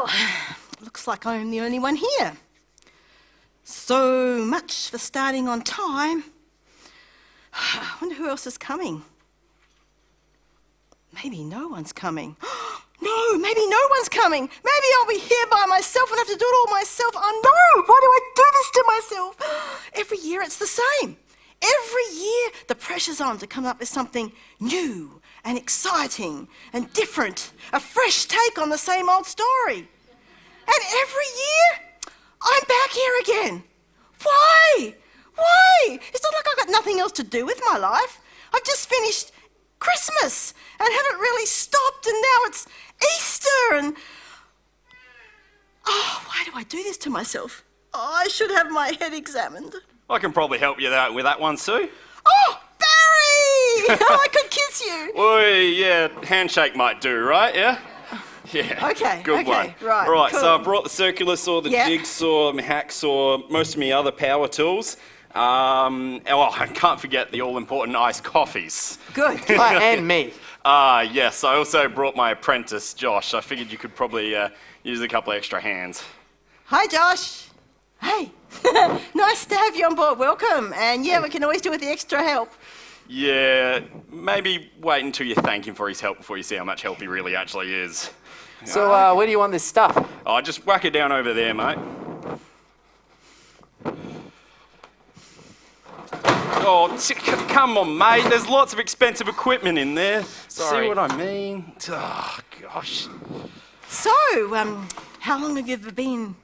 Well, looks like I'm the only one here. So much for starting on time. I wonder who else is coming. Maybe no one's coming. No, maybe no one's coming. Maybe I'll be here by myself and have to do it all myself. Oh no, why do I do this to myself? Every year it's the same. Every year the pressure's on to come up with something new and exciting and different, a fresh take on the same old story. And every year I'm back here again. Why? Why? It's not like I've got nothing else to do with my life. I've just finished Christmas and haven't really stopped, and now it's Easter and... Oh, why do I do this to myself? Oh, I should have my head examined. I can probably help you with that one, Sue. Oh, Barry! Oh, I could kiss you. Oi, yeah, handshake might do, right? Yeah? Yeah. Okay, Good one. right. Right, cool. so I brought the circular saw, the jigsaw, my hacksaw, most of my other power tools. I can't forget the all-important iced coffees. Good. And me. Yes, I also brought my apprentice, Josh. I figured you could probably use a couple of extra hands. Hi, Josh. Hey. Nice to have you on board. Welcome. And yeah, we can always do with the extra help. Yeah, maybe wait until you thank him for his help before you see how much help he really actually is. So, where do you want this stuff? Oh, just whack it down over there, mate. Oh, come on, mate. There's lots of expensive equipment in there. Sorry. See what I mean? Oh, gosh. So, how long have you ever been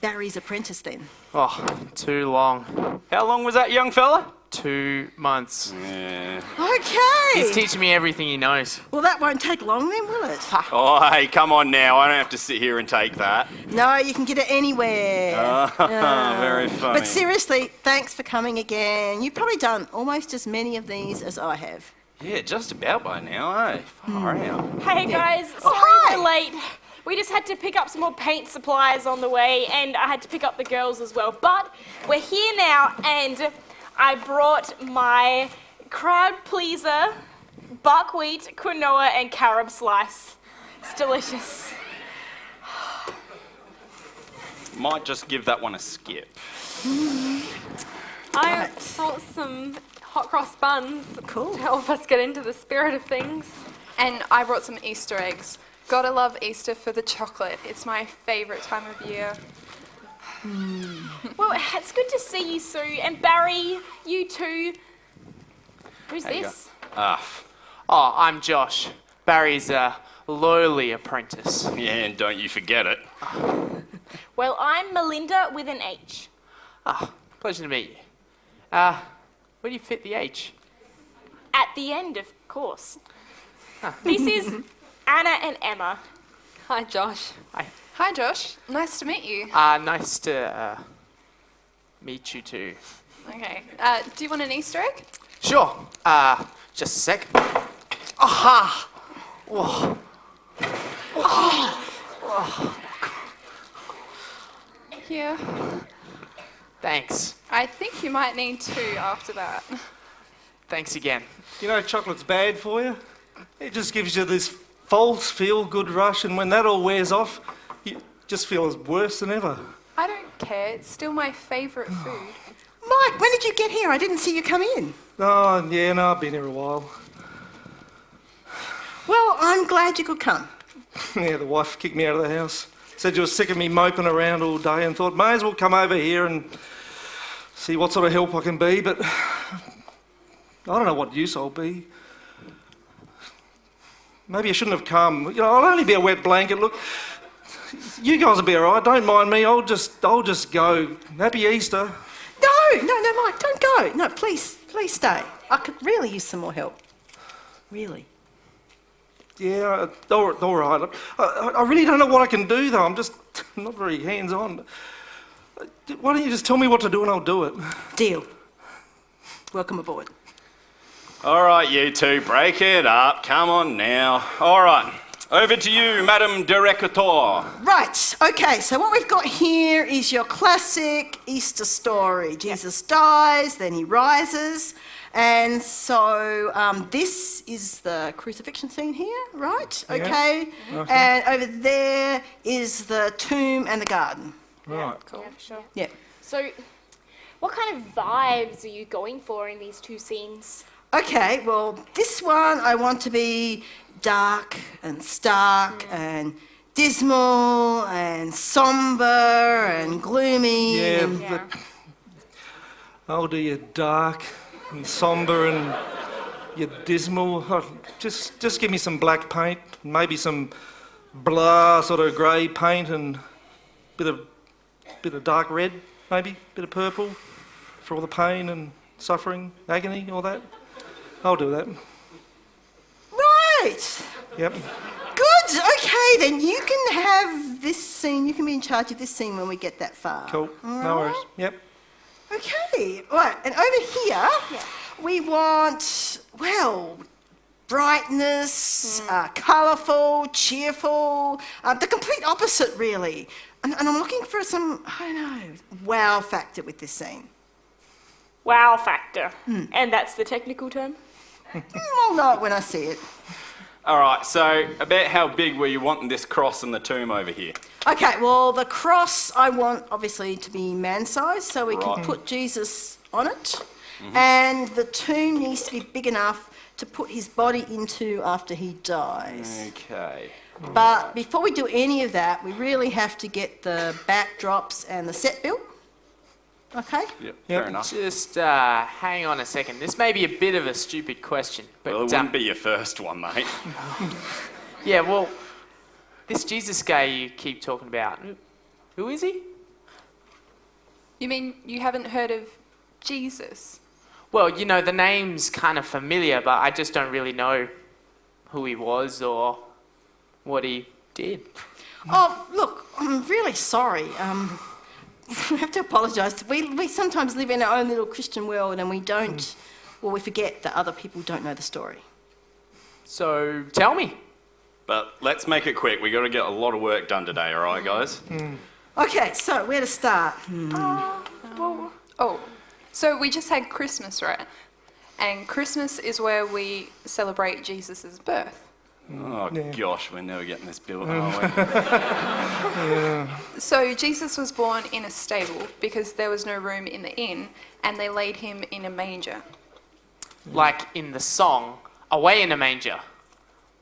Barry's apprentice then? Oh, too long. How long was that, young fella? 2 months. Yeah. Okay. He's teaching me everything he knows. Well, that won't take long then, will it? Oh, hey, come on now. I don't have to sit here and take that. No, you can get it anywhere. Very funny. But seriously, thanks for coming again. You've probably done almost as many of these as I have. Yeah, just about by now, eh? Far out. Hey guys, sorry hi. we're late. We just had to pick up some more paint supplies on the way, and I had to pick up the girls as well. But we're here now, and I brought my crowd pleaser, buckwheat, quinoa, and carob slice. It's delicious. Might just give that one a skip. I brought some hot cross buns to help us get into the spirit of things. And I brought some Easter eggs. Gotta love Easter for the chocolate. It's my favourite time of year. Well, it's good to see you, Sue. And Barry, you too. Who's There you this? go. Oh, I'm Josh. Barry's a lowly apprentice. Yeah, and don't you forget it. Well, I'm Melinda with an H. Pleasure to meet you. Where do you fit the H? At the end, of course. This is Anna and Emma. Hi, Josh. Hi. Hi Josh, nice to meet you. Nice to meet you too. Okay, do you want an Easter egg? Sure. Just a sec. Aha! Whoa. Here. Thanks. I think you might need two after that. Thanks again. You know chocolate's bad for you? It just gives you this false feel-good rush, and when that all wears off, you just feel as worse than ever. I don't care, it's still my favourite food. Mike, when did you get here? I didn't see you come in. Oh, yeah, no, I've been here a while. Well, I'm glad you could come. Yeah, the wife kicked me out of the house. Said you were sick of me moping around all day and thought, may as well come over here and see what sort of help I can be, but I don't know what use I'll be. Maybe I shouldn't have come. You know, I'll only be a wet blanket. Look, you guys will be all right. Don't mind me. I'll just go. Happy Easter. No, Mike, don't go. No, please stay. I could really use some more help. Really. Yeah, all right. I really don't know what I can do, though. I'm just not very hands-on. Why don't you just tell me what to do and I'll do it? Deal. Welcome aboard. All right, you two, break it up. Come on now. All right, over to you, Madam Director. Right, okay, so what we've got here is your classic Easter story. Jesus dies, then he rises, And so this is the crucifixion scene here, right? Yeah. Okay. And over there is the tomb and the garden. Right. Yeah, for sure. Yeah. So, what kind of vibes are you going for in these two scenes? Okay, well, this one I want to be dark and stark and dismal and somber and gloomy. Yeah, and- but oh, do you dark and sombre and you're dismal? Oh, just give me some black paint, maybe some blah sort of grey paint and bit of dark red, maybe bit of purple for all the pain and suffering, agony, all that. I'll do that. Right. Yep. Good. Okay, then you can have this scene. You can be in charge of this scene when we get that far. Cool. All No right? worries. Yep. Okay. Right. And over here, we want, well, brightness, colourful, cheerful, the complete opposite, really. And I'm looking for some, I don't know, wow factor with this scene. Wow factor. And that's the technical term? I'll know it when I see it. All right, so about how big were you wanting this cross and the tomb over here? Okay, well, the cross I want obviously to be man-sized so we can Right. put Jesus on it. And the tomb needs to be big enough to put his body into after he dies. Okay. But before we do any of that, we really have to get the backdrops and the set built. Okay? Yep, fair Yep. enough. Just hang on a second. This may be a bit of a stupid question, but Well, it wouldn't be your first one, mate. yeah, well, this Jesus guy you keep talking about, who is he? You mean you haven't heard of Jesus? Well, you know, the name's kind of familiar, but I just don't really know who he was or what he did. Oh, look, I'm really sorry. We have to apologise. We sometimes live in our own little Christian world and we don't, well, we forget that other people don't know the story. So tell me. But let's make it quick. We got to get a lot of work done today, all right, guys? Okay, so where to start? Oh, so we just had Christmas, right? And Christmas is where we celebrate Jesus' birth. Oh, Yeah. gosh, we're never getting this built, are we? So Jesus was born in a stable because there was no room in the inn, and they laid him in a manger. Like in the song, Away in a Manger.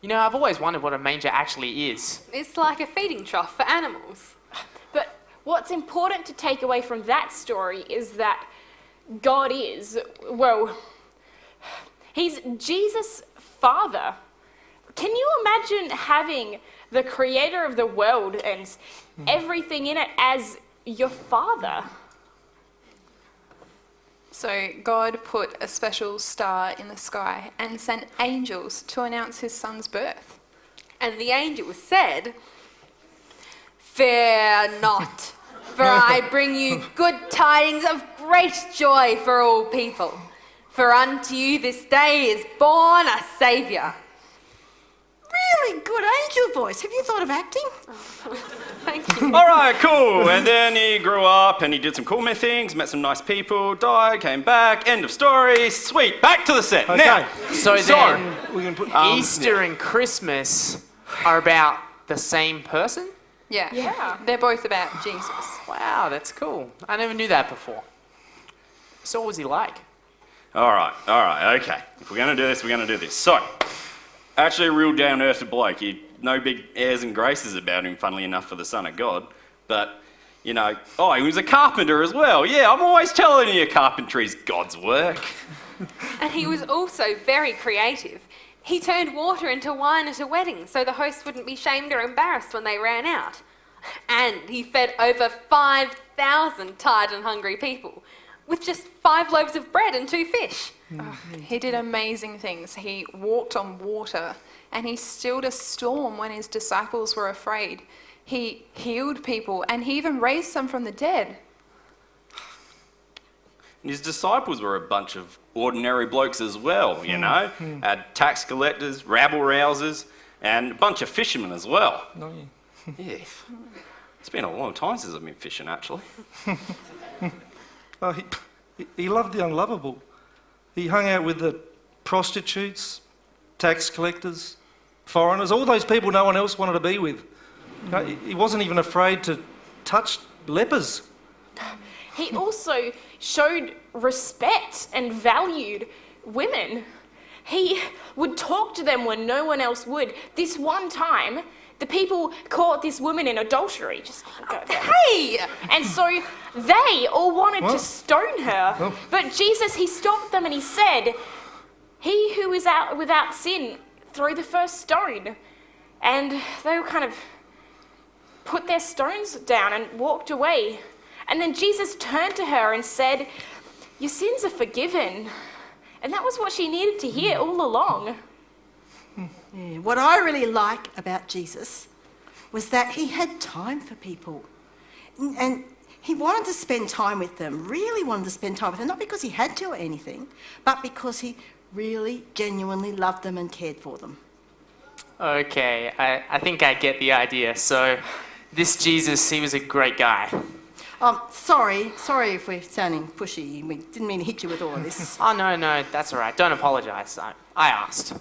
You know, I've always wondered what a manger actually is. It's like a feeding trough for animals. But what's important to take away from that story is that God is, well, he's Jesus' father. Can you imagine having the creator of the world and everything in it as your father? So God put a special star in the sky and sent angels to announce his son's birth. And the angel said, "Fear not, for I bring you good tidings of great joy for all people. For unto you this day is born a Saviour." Really good angel voice. Have you thought of acting? Thank you. All right, cool. And then he grew up and he did some cool things, met some nice people, died, came back, end of story. Sweet, back to the set. Okay. Now, So then, We can put. Easter and Christmas are about the same person? Yeah. They're both about Jesus. Wow, that's cool. I never knew that before. So what was he like? all right, okay. If we're going to do this, we're going to do this. So, actually a real down-earth bloke. No big airs and graces about him, funnily enough, for the Son of God. But, you know, he was a carpenter as well. Yeah, I'm always telling you carpentry's God's work. And he was also very creative. He turned water into wine at a wedding so the host wouldn't be shamed or embarrassed when they ran out. And he fed over 5,000 tired and hungry people with just 5 loaves of bread and 2 fish. He did amazing things. He walked on water and he stilled a storm when his disciples were afraid. He healed people and he even raised some from the dead. And his disciples were a bunch of ordinary blokes as well, you know. Had tax collectors, rabble-rousers, and a bunch of fishermen as well. No, Yeah. It's been a long time since I've been fishing, actually. oh, he loved the unlovable. He hung out with the prostitutes, tax collectors, foreigners, all those people no one else wanted to be with. He wasn't even afraid to touch lepers. He also showed respect and valued women. He would talk to them when no one else would. This one time, the people caught this woman in adultery. Just go there. Hey! And so they all wanted to What? stone her. Oh. But Jesus, he stopped them and he said, "He who is out without sin, throw the first stone." And they all kind of put their stones down and walked away. And then Jesus turned to her and said, "Your sins are forgiven." And that was what she needed to hear all along. Yeah, what I really like about Jesus was that he had time for people. And he wanted to spend time with them, really wanted to spend time with them, not because he had to or anything, but because he really genuinely loved them and cared for them. Okay, I think I get the idea. So, this Jesus, he was a great guy. Sorry if we're sounding pushy. We didn't mean to hit you with all of this. Oh, no, that's all right. Don't apologise. I asked.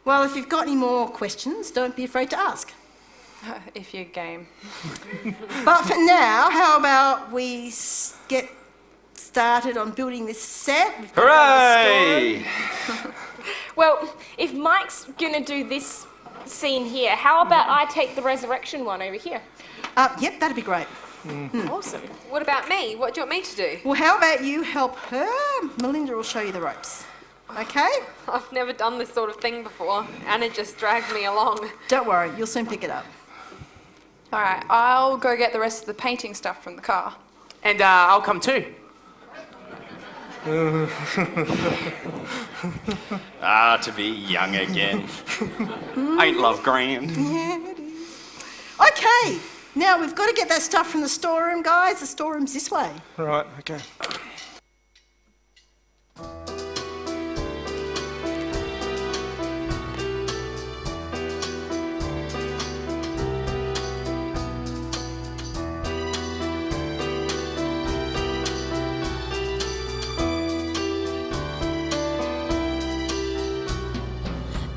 Well, if you've got any more questions, don't be afraid to ask. If you're game. But for now, how about we get started on building this set? We've got Hooray! Well, if Mike's gonna do this scene here, how about I take the resurrection one over here? Yep, that'd be great. Awesome. What about me? What do you want me to do? Well, how about you help her? Melinda will show you the ropes. Okay? I've never done this sort of thing before. Anna just dragged me along. Don't worry, you'll soon pick it up. All right, I'll go get the rest of the painting stuff from the car. And I'll come too. To be young again. Ain't love grand? Yeah, it is. Okay, now we've got to get that stuff from the storeroom, guys. The storeroom's this way. Right, okay.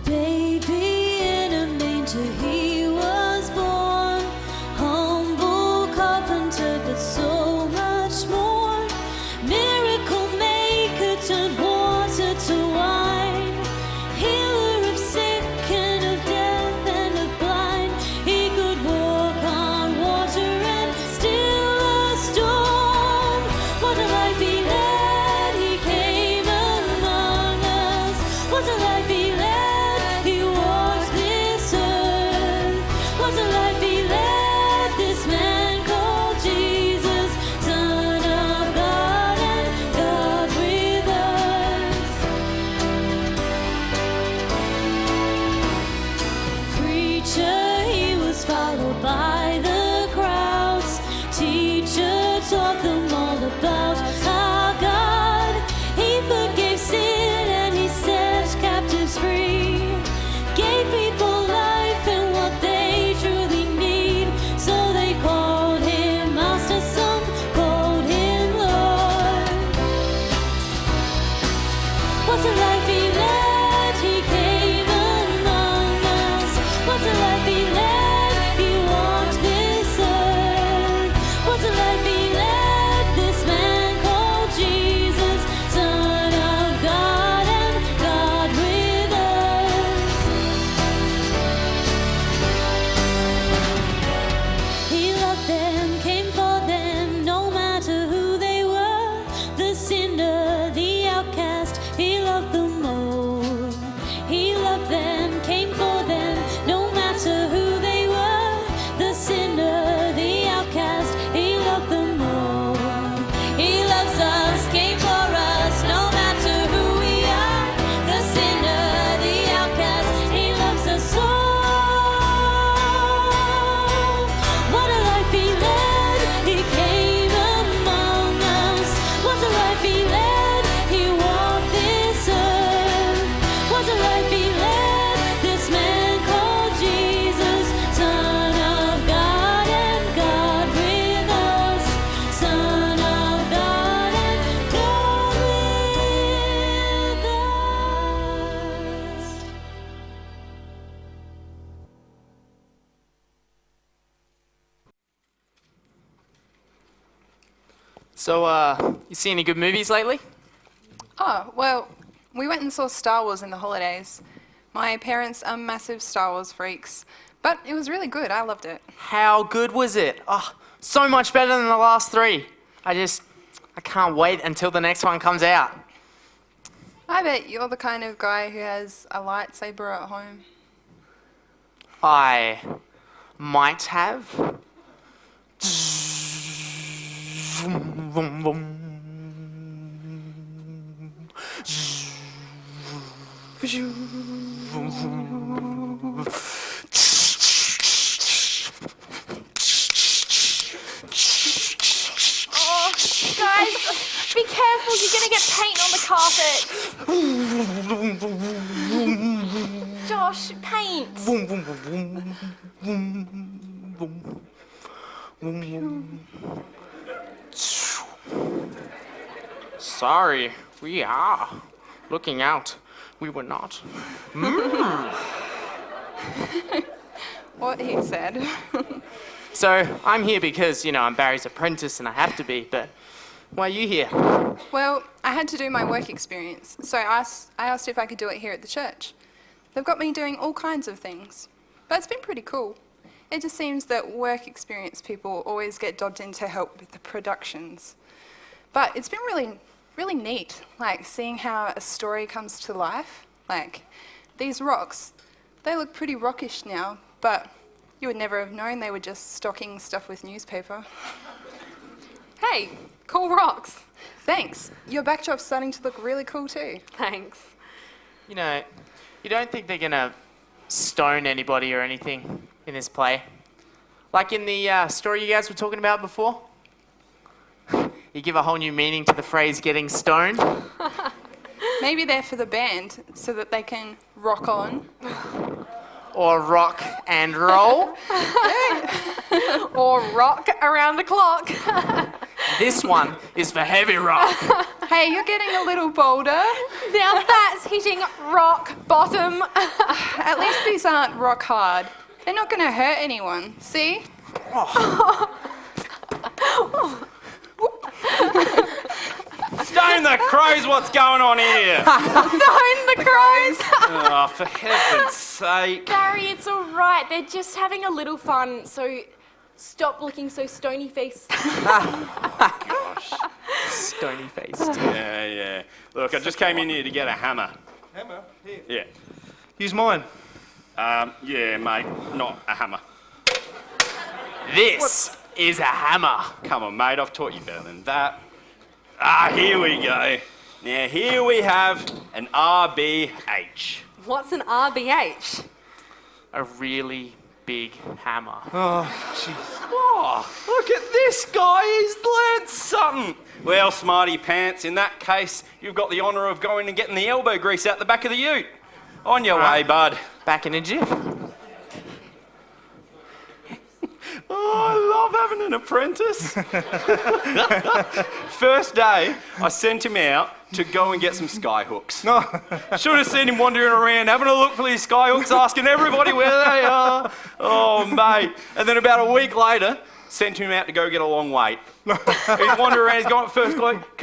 Baby in a manger he was born, humble carpenter but so much more. So, you see any good movies lately? Oh, well, we went and saw Star Wars in the holidays. My parents are massive Star Wars freaks, but it was really good. I loved it. How good was it? Oh, so much better than the last three. I can't wait until the next one comes out. I bet you're the kind of guy who has a lightsaber at home. I might have. Oh, guys, be careful, you're gonna get paint on the carpet. Josh, paint. Sorry, we are looking out. We were not. What he said. So, I'm here because, I'm Barry's apprentice and I have to be, but why are you here? Well, I had to do my work experience, so I asked if I could do it here at the church. They've got me doing all kinds of things, but it's been pretty cool. It just seems that work experience people always get dobbed in to help with the productions. But it's been really, really neat, like seeing how a story comes to life. Like, these rocks, they look pretty rockish now, but you would never have known they were just stocking stuff with newspaper. Hey, cool rocks. Thanks. Your backdrop's starting to look really cool too. Thanks. You don't think they're gonna stone anybody or anything in this play? Like in the story you guys were talking about before? You give a whole new meaning to the phrase getting stoned. Maybe they're for the band, so that they can rock on. Or rock and roll. Or rock around the clock. This one is for heavy rock. Hey, you're getting a little bolder. Now that's hitting rock bottom. At least these aren't rock hard. They're not going to hurt anyone. See? Stone the crows, what's going on here? Stone the crows. Oh, for heaven's sake. Barry, it's all right. They're just having a little fun, so stop looking so stony-faced. Stony-faced. Yeah. Look, I just came in here to get a hammer. Hammer? Here. Yeah. Use mine. Yeah, mate, not a hammer. This is a hammer. Come on, mate, I've taught you better than that. Here we go. Now, here we have an RBH. What's an RBH? A really big hammer. Oh, jeez. Oh, look at this guy, he's learned something. Well, smarty pants, in that case, you've got the honour of going and getting the elbow grease out the back of the ute. On your way, bud. Back in a jiff. Oh, I love having an apprentice. First day, I sent him out to go and get some sky hooks. No. Should have seen him wandering around, having a look for these sky hooks, asking everybody where they are. Oh, mate. And then about a week later, sent him out to go get a long wait. He's wandering around, he's going first, like,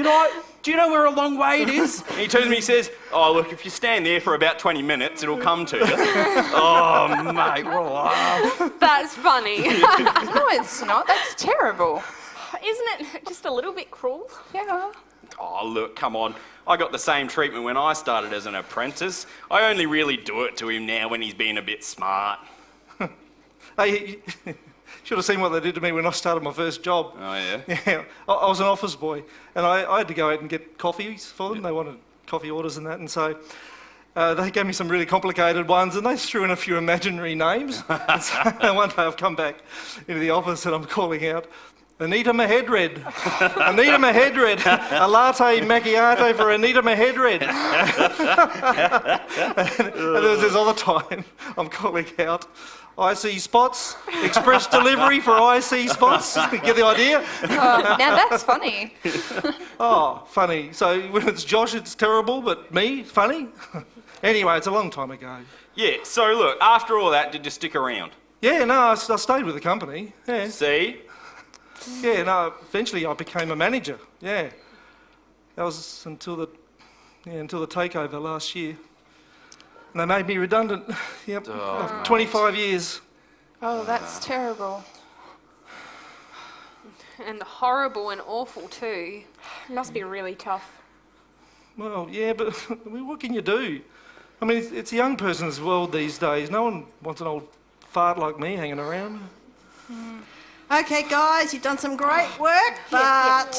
do you know where a long wait is? And he turns to me and says, oh, look, if you stand there for about 20 minutes, it'll come to you. Oh, mate, what a laugh. That's funny. No, it's not. That's terrible. Isn't it just a little bit cruel? Yeah. Oh, look, come on. I got the same treatment when I started as an apprentice. I only really do it to him now when he's being a bit smart. Hey, you should have seen what they did to me when I started my first job. Oh, yeah? Yeah, I was an office boy, and I had to go out and get coffees for them. They wanted coffee orders and that, and so they gave me some really complicated ones, and they threw in a few imaginary names. And so one day I've come back into the office and I'm calling out, Anita Mahedred. Anita Mahedred. A latte macchiato for Anita Mahedred. And there was this other time I'm calling out, IC spots, express delivery for IC spots. Get the idea? Now that's funny. Oh, funny. So when it's Josh, it's terrible, but me, funny? Anyway, it's a long time ago. Yeah, so look, after all that, did you stick around? Yeah, no, I stayed with the company. Yeah. See? Yeah, no, eventually I became a manager, yeah. That was until the takeover last year. And they made me redundant, yep, after 25 years. Oh, that's terrible. And horrible and awful too. It must be really tough. Well, yeah, but what can you do? I mean, it's a young person's world these days. No one wants an old fart like me hanging around. Okay, guys, you've done some great work, but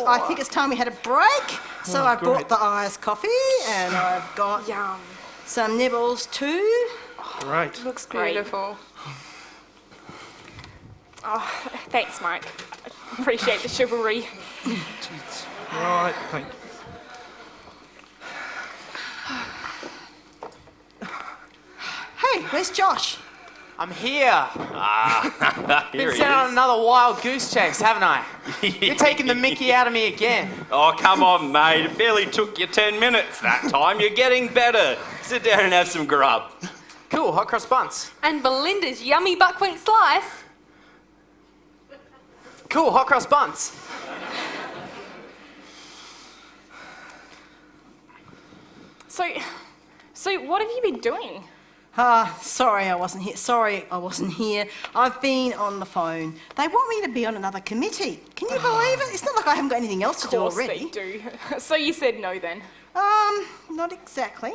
I think it's time we had a break. So I've brought the iced coffee, and I've got Yum. some nibbles too. Great. Looks beautiful. Oh, thanks, Mike. I appreciate the chivalry. Right, thank you. Hey, where's Josh? I'm here. Here Been he sent on is. another wild goose chase, haven't I? You're taking the mickey out of me again. Oh, come on, mate. It barely took you 10 minutes that time. You're getting better. Sit down and have some grub. Cool, hot cross buns. And Belinda's yummy buckwheat slice. Cool, hot cross buns. So what have you been doing? Sorry I wasn't here. I've been on the phone. They want me to be on another committee. Can you believe it? It's not like I haven't got anything else to Of do course already. they do. So you said no then? Not exactly.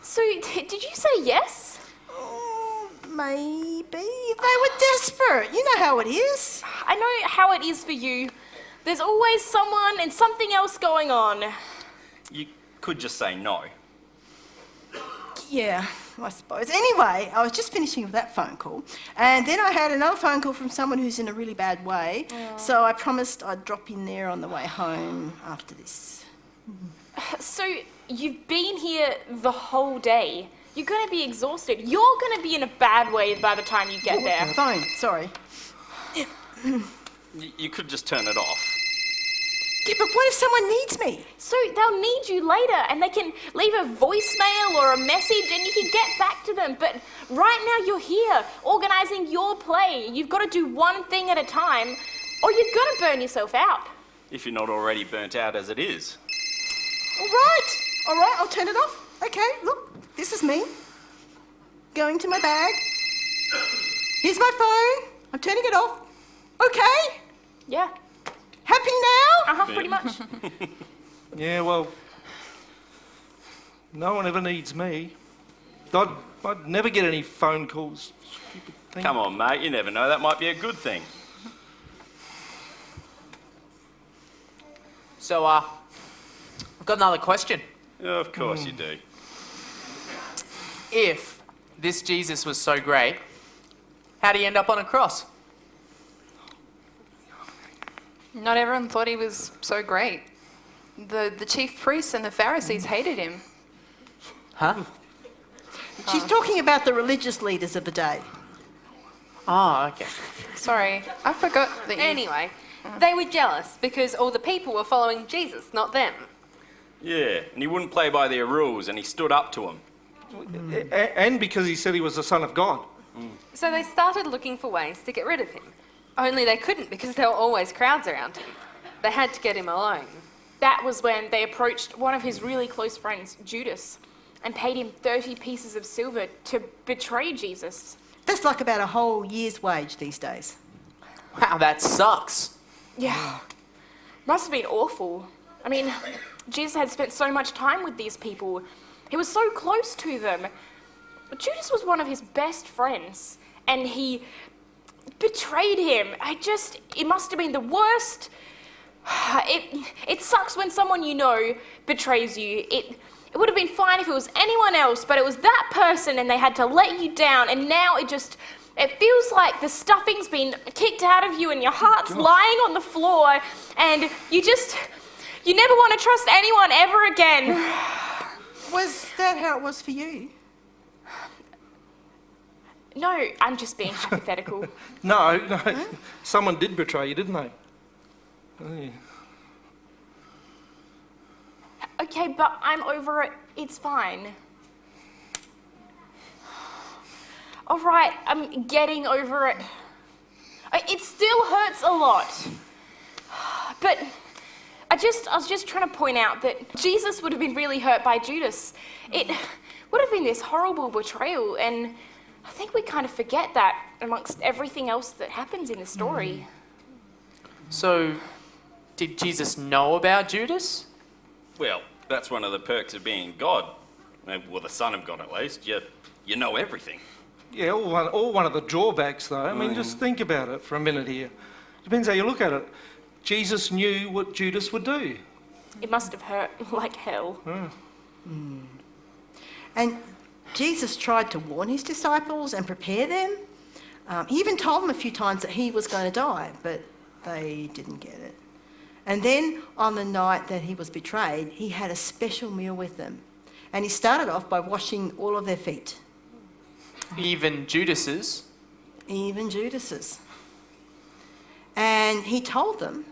So did you say yes? Maybe. They were desperate. You know how it is. I know how it is for you. There's always someone and something else going on. You could just say no. Yeah, I suppose. Anyway, I was just finishing with that phone call, and then I had another phone call from someone who's in a really bad way, so I promised I'd drop in there on the way home after this. So you've been here the whole day. You're going to be exhausted. You're going to be in a bad way by the time you get there. Phone, sorry. You could just turn it off. Yeah, but what if someone needs me? So they'll need you later and they can leave a voicemail or a message and you can get back to them. But right now you're here organising your play. You've got to do one thing at a time or you're going to burn yourself out. If you're not already burnt out as it is. All right, I'll turn it off. Okay, look, this is me. Going to my bag. Here's my phone. I'm turning it off. Okay, Yeah. happy now? Pretty much. Yeah, well, no one ever needs me. I'd never get any phone calls. Stupid thing. Come on, mate. You never know. That might be a good thing. So, I've got another question. Of course you do. If this Jesus was so great, how did he end up on a cross? Not everyone thought he was so great. The chief priests and the Pharisees hated him. Huh? She's talking about the religious leaders of the day. Oh, okay. Sorry, I forgot that you... Anyway, they were jealous because all the people were following Jesus, not them. Yeah, and he wouldn't play by their rules and he stood up to them. And because he said he was the Son of God. So they started looking for ways to get rid of him. Only they couldn't because there were always crowds around him. They had to get him alone. That was when they approached one of his really close friends, Judas, and paid him 30 pieces of silver to betray Jesus. That's like about a whole year's wage these days. Wow, that sucks. Yeah. Must have been awful. I mean, Jesus had spent so much time with these people. He was so close to them. Judas was one of his best friends, and he betrayed him. It must have been the worst. It sucks when someone you know betrays you. It would have been fine if it was anyone else, but it was that person and they had to let you down, and now it feels like the stuffing's been kicked out of you and your heart's lying on the floor and you never want to trust anyone ever again. Was that how it was for you? No, I'm just being hypothetical. No. Someone did betray you, didn't they? Oh, yeah. Okay, but I'm over it. It's fine. All right, I'm getting over it. It's still hurts a lot. But I was just trying to point out that Jesus would have been really hurt by Judas. It would have been this horrible betrayal, and I think we kind of forget that amongst everything else that happens in the story. So, did Jesus know about Judas? Well, that's one of the perks of being God. Well, the Son of God at least. You know everything. Yeah, all one of the drawbacks, though. I mean, just think about it for a minute here. Depends how you look at it. Jesus knew what Judas would do. It must have hurt like hell. And Jesus tried to warn his disciples and prepare them. He even told them a few times that he was going to die, but they didn't get it. And then on the night that he was betrayed, he had a special meal with them. And he started off by washing all of their feet. Even Judas's? Even Judas's. And he told them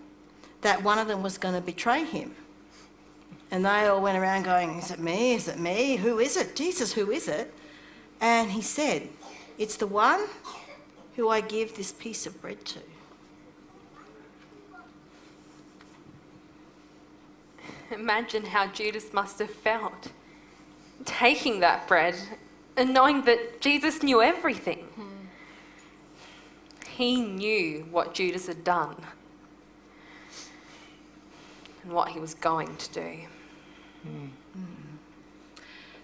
that one of them was going to betray him. And they all went around going, is it me? Is it me? Who is it? Jesus, who is it? And he said, it's the one who I give this piece of bread to. Imagine how Judas must have felt, taking that bread and knowing that Jesus knew everything. He knew what Judas had done and what he was going to do.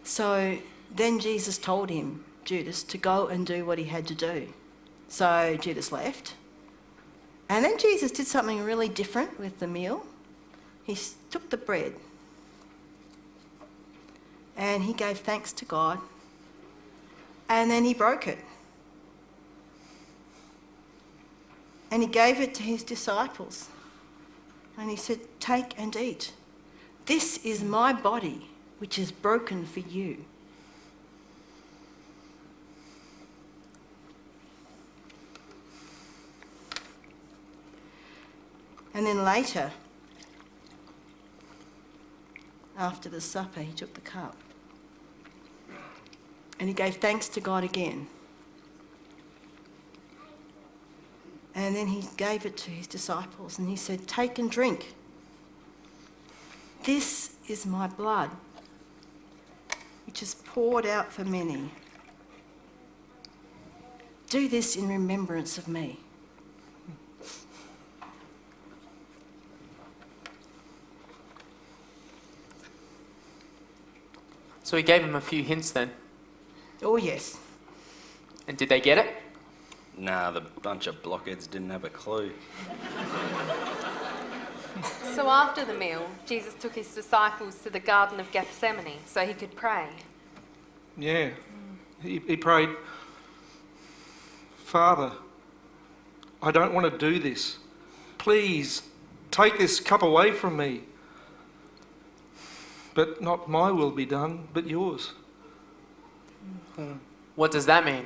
So then Jesus told him, Judas, to go and do what he had to do. So Judas left. And then Jesus did something really different with the meal. He took the bread and he gave thanks to God, and then he broke it. And he gave it to his disciples. And he said, take and eat. This is my body, which is broken for you. And then later, after the supper, he took the cup. And he gave thanks to God again. And then he gave it to his disciples and he said, take and drink. This is my blood, which is poured out for many. Do this in remembrance of me. So he gave him a few hints then. Oh, yes. And did they get it? Nah, the bunch of blockheads didn't have a clue. So after the meal, Jesus took his disciples to the Garden of Gethsemane so he could pray. Yeah. He prayed, Father, I don't want to do this. Please, take this cup away from me. But not my will be done, but yours. What does that mean?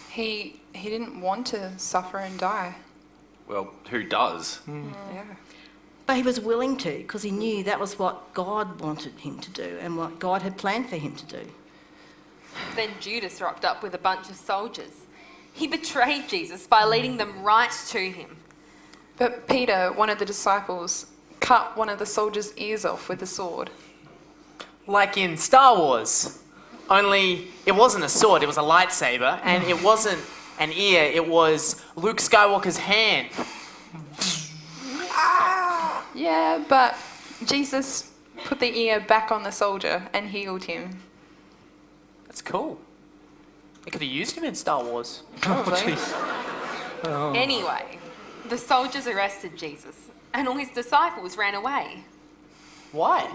He didn't want to suffer and die. Well, who does? Yeah. But he was willing to, because he knew that was what God wanted him to do and what God had planned for him to do. Then Judas rocked up with a bunch of soldiers. He betrayed Jesus by leading them right to him. But Peter, one of the disciples, cut one of the soldiers' ears off with a sword. Like in Star Wars. Only it wasn't a sword, it was a lightsaber, and it wasn't an ear, it was Luke Skywalker's hand. Yeah, but Jesus put the ear back on the soldier and healed him. That's cool. They could have used him in Star Wars. Probably. Anyway, the soldiers arrested Jesus, and all his disciples ran away. Why?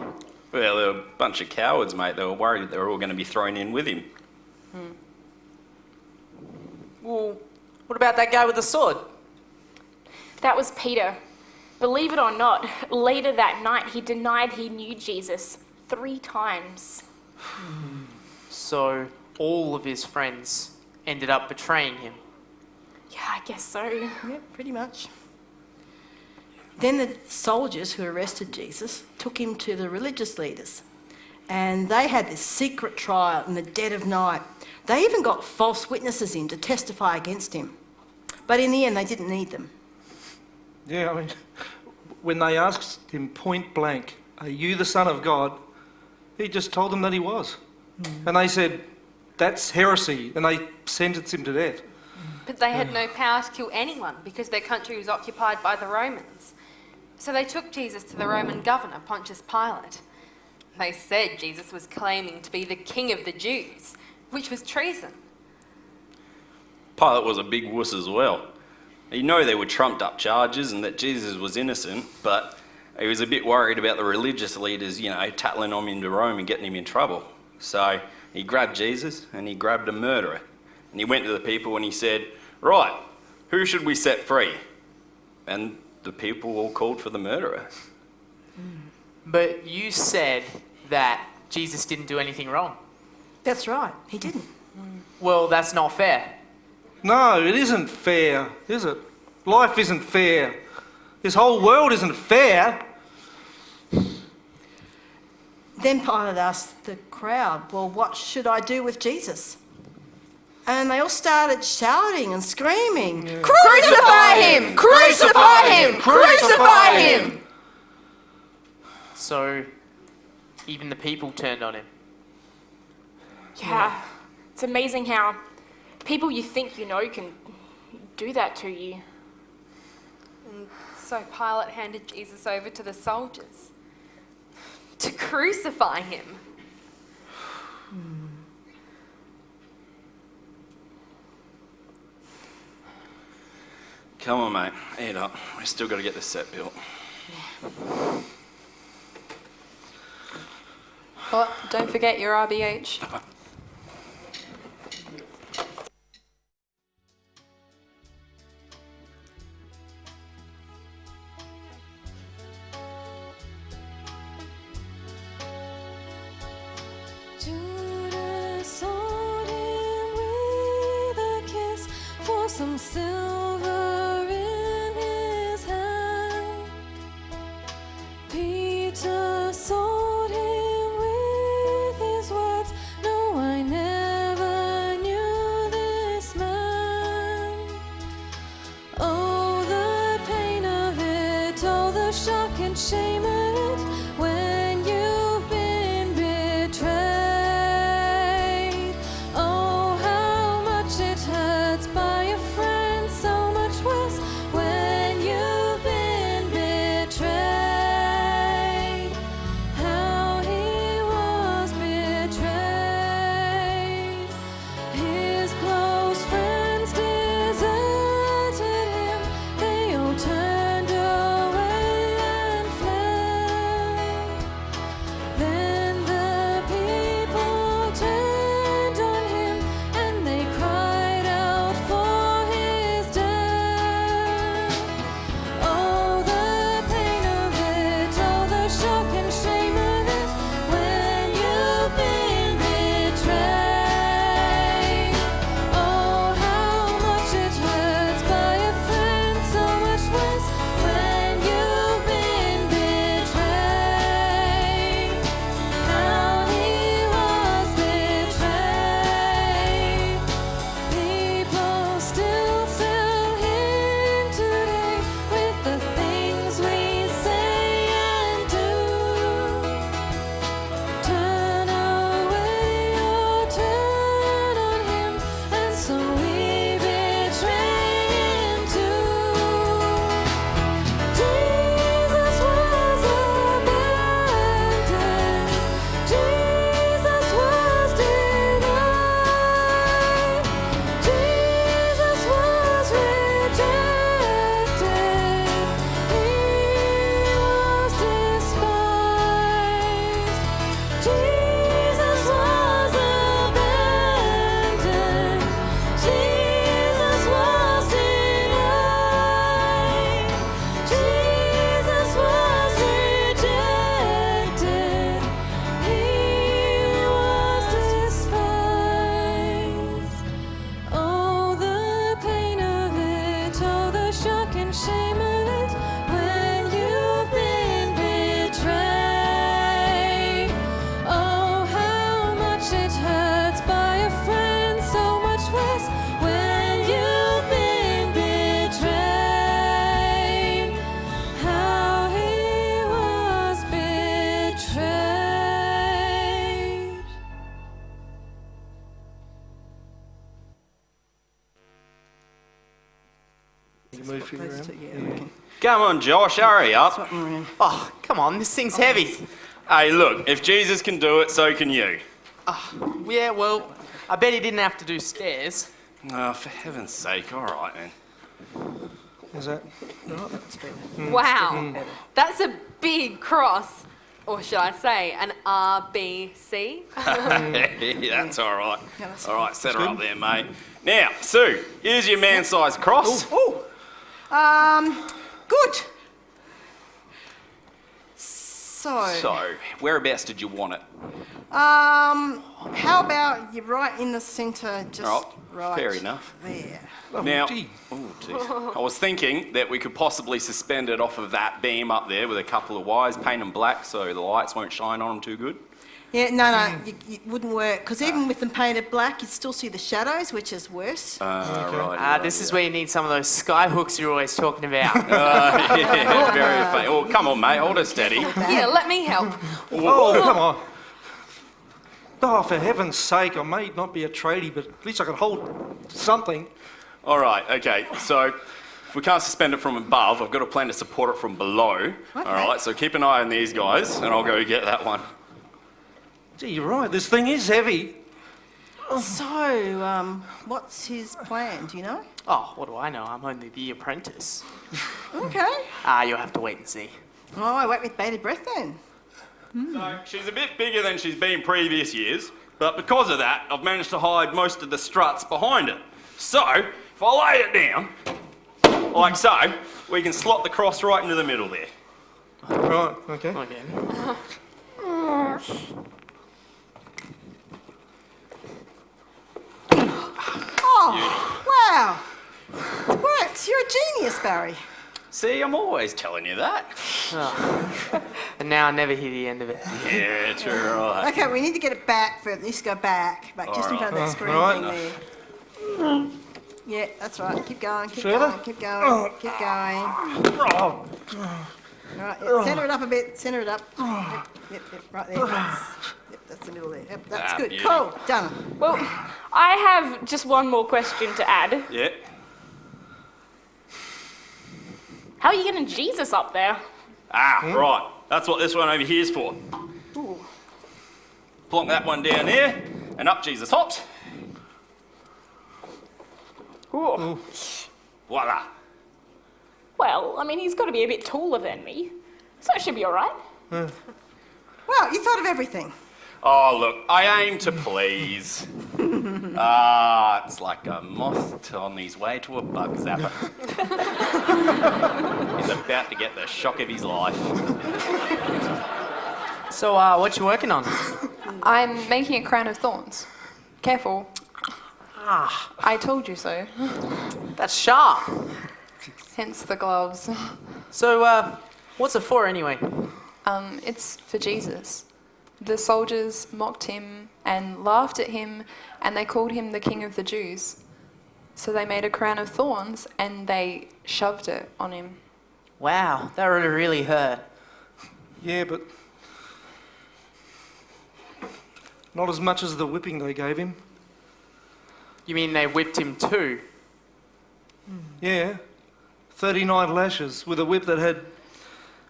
Well, they were a bunch of cowards, mate. They were worried they were all going to be thrown in with him. Well, what about that guy with the sword? That was Peter. Believe it or not, later that night he denied he knew Jesus 3 times. So all of his friends ended up betraying him. Yeah, I guess so. Yep, pretty much. Then the soldiers who arrested Jesus took him to the religious leaders, and they had this secret trial in the dead of night. They even got false witnesses in to testify against him. But in the end, they didn't need them. Yeah, I mean, when they asked him point blank, "Are you the Son of God?" he just told them that he was. And they said, "That's heresy," and they sentenced him to death. But they had no power to kill anyone because their country was occupied by the Romans. So they took Jesus to the Roman governor, Pontius Pilate. They said Jesus was claiming to be the king of the Jews, which was treason. Pilate was a big wuss as well. He knew there were trumped up charges and that Jesus was innocent, but he was a bit worried about the religious leaders, tattling him into Rome and getting him in trouble. So he grabbed Jesus and he grabbed a murderer. And he went to the people and he said, "Right, who should we set free?" And the people all called for the murderer. But you said that Jesus didn't do anything wrong. That's right, he didn't. Well, that's not fair. No, it isn't fair, is it? Life isn't fair. This whole world isn't fair. Then Pilate asked the crowd, "Well, what should I do with Jesus?" And they all started shouting and screaming, "Crucify him! Crucify him! Crucify him!" So even the people turned on him. Yeah, it's amazing how people you think you know can do that to you. And so Pilate handed Jesus over to the soldiers to crucify him. Come on, mate, eat up. We've still got to get this set built. Oh, don't forget your RBH. Judas sold him with a kiss for some silver in his hand. Peter sold him with his words, "No, I never knew this man." Oh, the pain of it, oh, the shock and shame of it, when you've been betrayed. Oh, how much it hurts by a friend, so much worse when you've been betrayed. How he was betrayed. His close friends deserted him. They all turned away and fled. You can move figure Those around. two, yeah, I reckon. Come on, Josh, hurry up. Swap them around. Oh, come on, this thing's heavy. Hey, look, if Jesus can do it, so can you. Yeah, well, I bet he didn't have to do stairs. Oh, for heaven's sake, all right, then. Is that? Wow, that's a big cross. Or should I say, an RBC? That's all right. Yeah, that's All right, set her up there, mate. Now, Sue, here's your man-sized cross. Good. So, Whereabouts did you want it? how about you're right in the centre, just All right, right fair enough. there. Now, gee. I was thinking that we could possibly suspend it off of that beam up there with a couple of wires, paint them black so the lights won't shine on them too good. Yeah, no, it wouldn't work, because even with them painted black, you'd still see the shadows, which is worse. Right. This is where you need some of those sky hooks you're always talking about. Yeah, very funny. Oh, come on, mate, hold it steady. Here, let me help. Oh, come on. Oh, for heaven's sake, I may not be a tradie, but at least I can hold something. All right, okay, so if we can't suspend it from above, I've got a plan to support it from below. All right, so keep an eye on these guys, and I'll go get that one. Gee, you're right, this thing is heavy. So, what's his plan, do you know? Oh, what do I know? I'm only the apprentice. Okay. You'll have to wait and see. Oh, I wait with bated breath then. So she's a bit bigger than she's been previous years, but because of that, I've managed to hide most of the struts behind it. So, if I lay it down, like so, we can slot the cross right into the middle there. Right, okay. Okay. Oh, wow. It works. You're a genius, Barry. See, I'm always telling you that. And now I never hear the end of it. Yeah, true, right. Okay, we need to get it back further. It needs to go back, just in front of that screen right. thing there. Yeah, that's right. Keep going, keep Further? going, keep going, keep going. Oh, Right, yeah, centre it up a bit, centre it up. Yep, right there. That's the middle there. Yep, that's good. beauty. Cool, done. Well, I have just one more question to add. Yeah. How are you getting Jesus up there? Right. That's what this one over here is for. Ooh. Plonk that one down there, and up Jesus hops. Ooh. Voila. Well, I mean, he's got to be a bit taller than me, so it should be all right. Wow, you thought of everything. Oh, look, I aim to please. It's like a moth on his way to a bug zapper. He's about to get the shock of his life. So, what you working on? I'm making a crown of thorns. Careful. I told you so. That's sharp. Hence the gloves. So, what's it for anyway? It's for Jesus. The soldiers mocked him and laughed at him, and they called him the King of the Jews. So they made a crown of thorns and they shoved it on him. Wow, that would have really hurt. yeah, but not as much as the whipping they gave him. You mean they whipped him too? Yeah, 39 lashes with a whip that had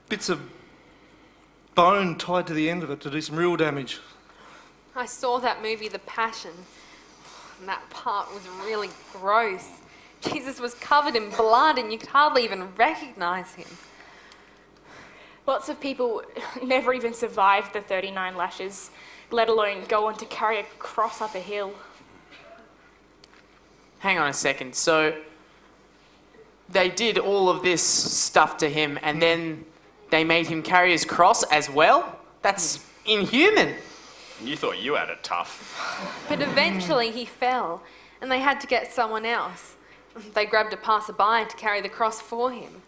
bits of bone tied to the end of it to do some real damage. I saw that movie, The Passion, and that part was really gross. Jesus was covered in blood and you could hardly even recognise him. Lots of people never even survived the 39 lashes, let alone go on to carry a cross up a hill. Hang on a second. So, they did all of this stuff to him and then they made him carry his cross as well? That's inhuman. You thought you had it tough. But eventually he fell and they had to get someone else. They grabbed a passerby to carry the cross for him.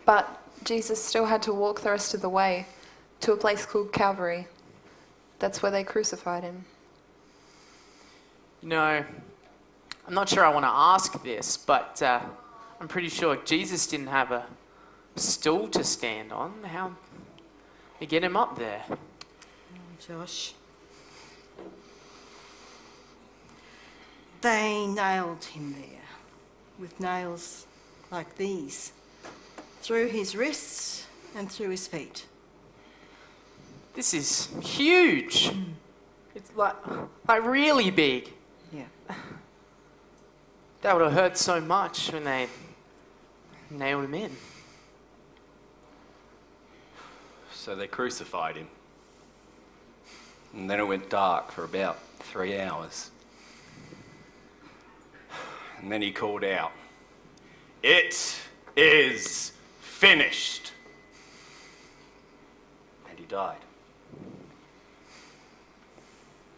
But Jesus still had to walk the rest of the way to a place called Calvary. That's where they crucified him. You know, I'm not sure I want to ask this, but I'm pretty sure Jesus didn't have a stool to stand on. How they get him up there? Josh. They nailed him there with nails like these, through his wrists and through his feet. This is huge. It's like really big. Yeah. That would have hurt so much when they nailed him in. So they crucified him. And then it went dark for about 3 hours. And then he called out, "It is finished." And he died.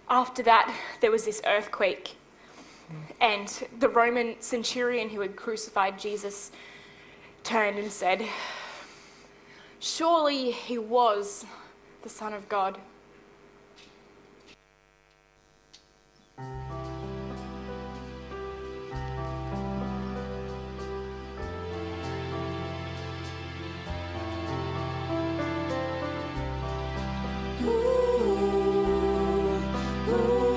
After that, there was this earthquake, and the Roman centurion who had crucified Jesus turned and said, "Surely he was the Son of God." Ooh, ooh, ooh.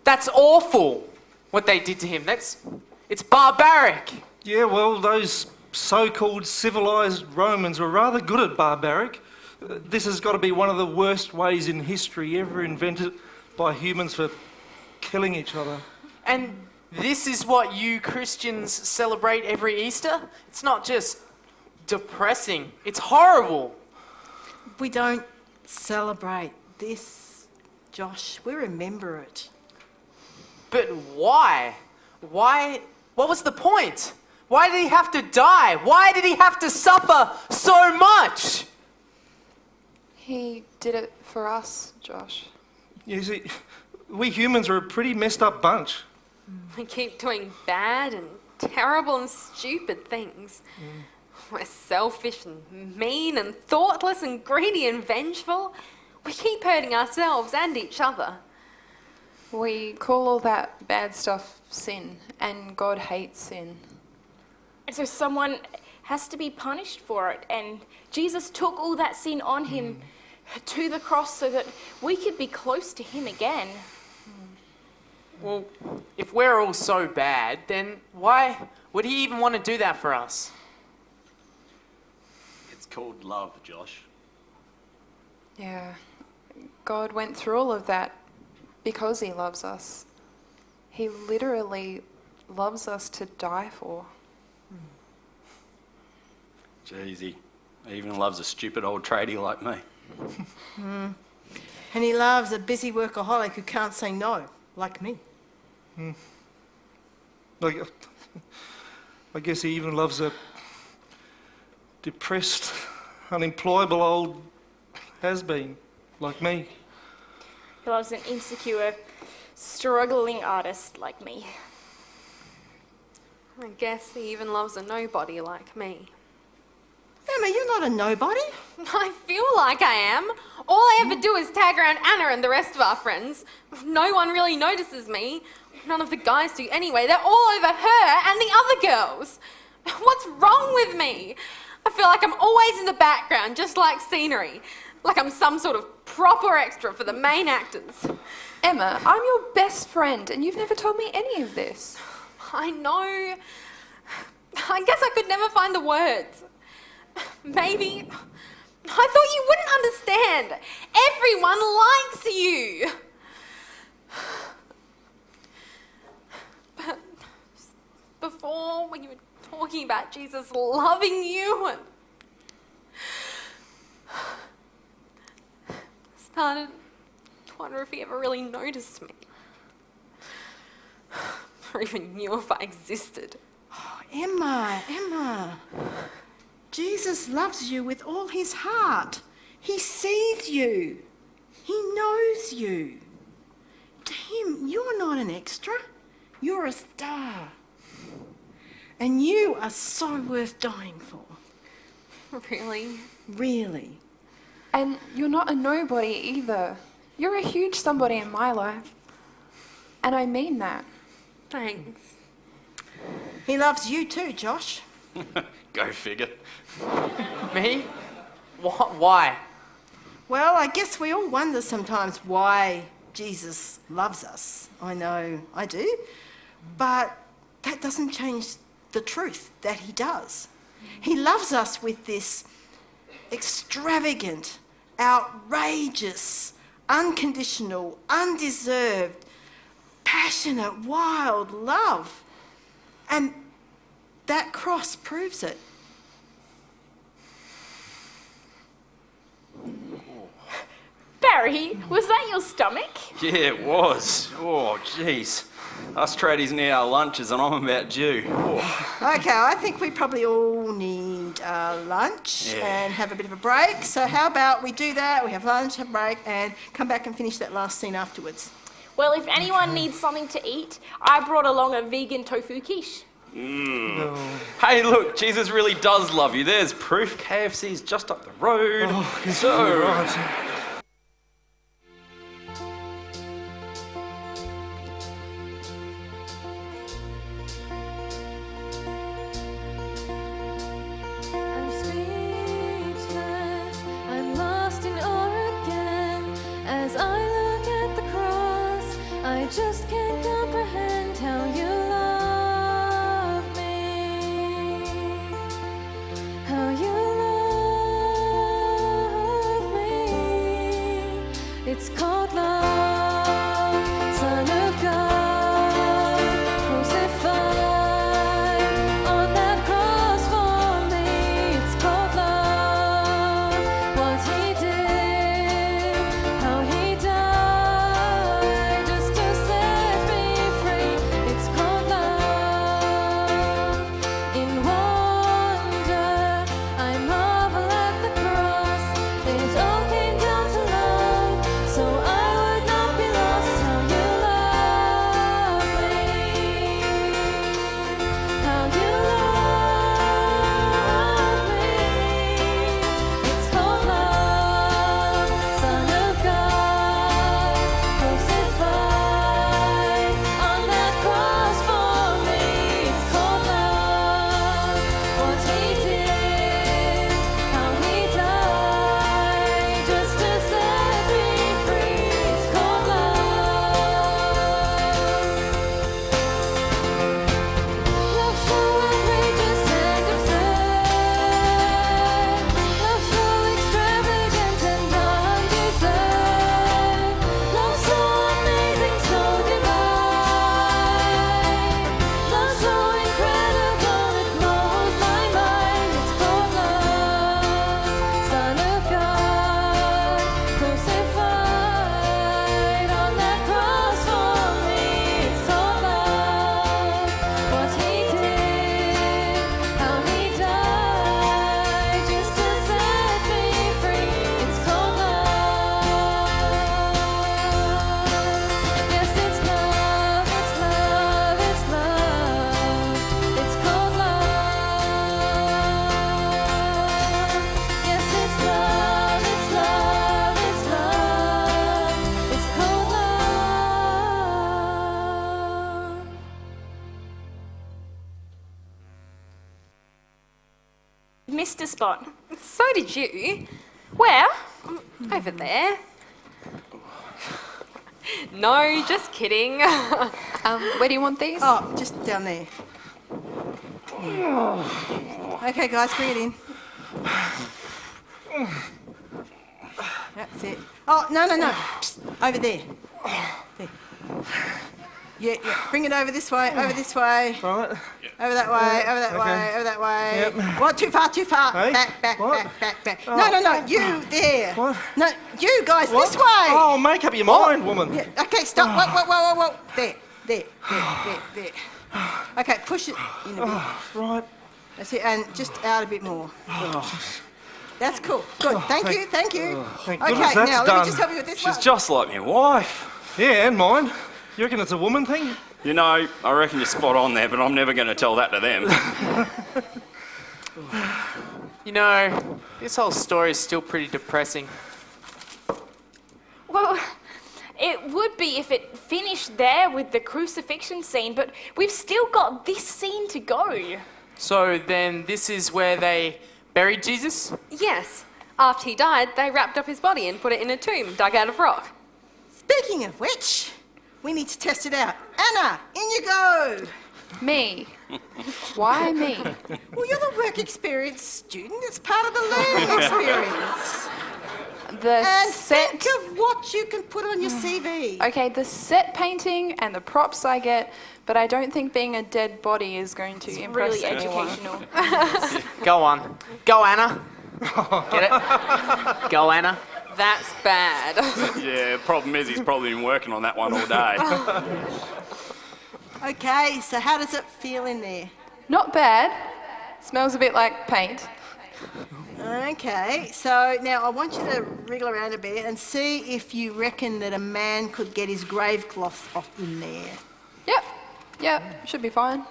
That's awful, what they did to him. It's barbaric. Yeah, well, those so-called civilised Romans were rather good at barbaric. This has got to be one of the worst ways in history ever invented by humans for killing each other. And this is what you Christians celebrate every Easter? It's not just depressing, it's horrible. We don't celebrate this, Josh. We remember it. But why? Why? What was the point? Why did he have to die? Why did he have to suffer so much? He did it for us, Josh. You see, we humans are a pretty messed up bunch. We keep doing bad and terrible and stupid things. We're selfish and mean and thoughtless and greedy and vengeful. We keep hurting ourselves and each other. We call all that bad stuff sin, and God hates sin. And so someone has to be punished for it. And Jesus took all that sin on him to the cross so that we could be close to him again. Well, if we're all so bad, then why would he even want to do that for us? It's called love, Josh. Yeah, God went through all of that because he loves us. He literally loves us to die for. Jeez, he even loves a stupid old tradie like me. And he loves a busy workaholic who can't say no, like me. Like, I guess he even loves a depressed, unemployable old has-been, like me. He loves an insecure, struggling artist like me. I guess he even loves a nobody like me. Emma, you're not a nobody. I feel like I am. All I ever do is tag around Anna and the rest of our friends. No one really notices me. None of the guys do anyway. They're all over her and the other girls. What's wrong with me? I feel like I'm always in the background, just like scenery. Like I'm some sort of proper extra for the main actors. Emma, I'm your best friend, and you've never told me any of this. I know. I guess I could never find the words. Maybe. I thought you wouldn't understand. Everyone likes you. But before, when you were talking about Jesus loving you, and I started to wonder if he ever really noticed me. Or even knew if I existed. Emma. Jesus loves you with all his heart. He sees you. He knows you. To him, you're not an extra. You're a star. And you are so worth dying for. Really? Really. And you're not a nobody either. You're a huge somebody in my life. And I mean that. Thanks. He loves you too, Josh. Go figure. Me? What? Why? Well, I guess we all wonder sometimes why Jesus loves us. I know I do. But that doesn't change the truth that he does. He loves us with this extravagant, outrageous, unconditional, undeserved, passionate, wild love. And that cross proves it. Barry, was that your stomach? Yeah, it was. Oh, jeez. Us tradies need our lunches and I'm about due. Oh. Okay, I think we probably all need lunch and have a bit of a break. So how about we do that, we have lunch, have a break, and come back and finish that last scene afterwards. Well, if anyone needs something to eat, I brought along a vegan tofu quiche. Hey, look, Jesus really does love you. There's proof. KFC's just up the road. Oh, yes, So- you're right. I'm speechless, I'm lost in awe again. As I look at the cross, I just can't comprehend how you love me. How you love me. It's called love, Son of God, crucified on that cross for me. It's called love, what he did, how he died just to set me free. It's called love. In wonder, I marvel at the cross. It all came down to love, so I would not be lost. How you love me, how you love me. It's called love, Son of God, crucified on that cross for me. It's called love, what he did, how he died just to set me free. It's called love so outrageous and absurd, love so extravagant and undeserved, love so amazing, so divine, love so incredible it blows my mind. It's called love, Son of God, crucified on that cross for me. It's called love, what he did, how he died just to set me free. It's called love. Yes, it's love, it's love, it's love. It's called love. Yes, it's love, it's love, it's love. It's called love. Missed a spot. So did you. Where? Over there. No, just kidding. Where do you want these? Oh, just down there. Okay, guys, bring it in. That's it. Oh, no. Psst, over there. There. Yeah. Bring it over this way, over this way. Right. Over that way, over that way, over that way. Yep. What? Too far. Hey? Back. What? No. You there. What? No, you guys, What? this way. Oh, make up your mind, woman. Yeah, okay, stop. Whoa. There. Okay, push it in a bit. Right. That's it, and just out a bit more. That's cool. Good. Thank you. Thank Okay, goodness that's now let done. me just help you with this She's one. just like my wife. Yeah, and mine. You reckon it's a woman thing? You know, I reckon you're spot on there, but I'm never going to tell that to them. You know, this whole story is still pretty depressing. Well, it would be if it finished there with the crucifixion scene, but we've still got this scene to go. So then this is where they buried Jesus? Yes. After he died, they wrapped up his body and put it in a tomb dug out of rock. Speaking of which, we need to test it out. Anna, in you go. Me. Why me? Well, you're the work experience student. It's part of the learning experience. The And set. think of what you can put on your CV. Okay, the set painting and the props I get, but I don't think being a dead body is going to impress Really anyone. educational. Go on. Go, Anna. Get it? Go, Anna. That's bad. Yeah, problem is he's probably been working on that one all day. Okay, so how does it feel in there? Not bad. Smells a bit like paint. Okay, so now I want you to wriggle around a bit and see if you reckon that a man could get his grave cloth off in there. Yep, should be fine.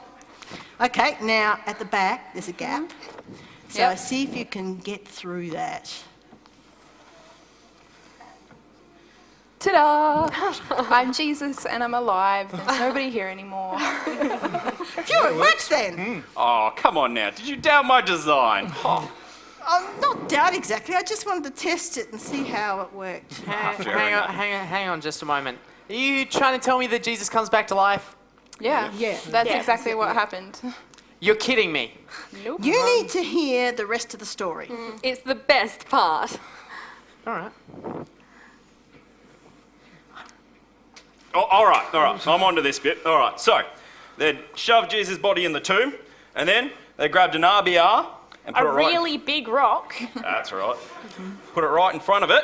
Okay, now at the back there's a gap. So Yep. see if you can get through that. Ta-da! I'm Jesus and I'm alive. There's nobody here anymore. Phew, it works then. Oh, come on now. Did you doubt my design? Oh, I'm not doubt exactly. I just wanted to test it and see how it worked. Hang on just a moment. Are you trying to tell me that Jesus comes back to life? Yeah, Yeah. that's Yeah. exactly what happened. You're kidding me. Nope. You need to hear the rest of the story. It's the best part. All right. Oh, all right. I'm on to this bit. All right. So, they shoved Jesus' body in the tomb, and then they grabbed an RBR and put A it right. really big rock. That's right. Put it right in front of it.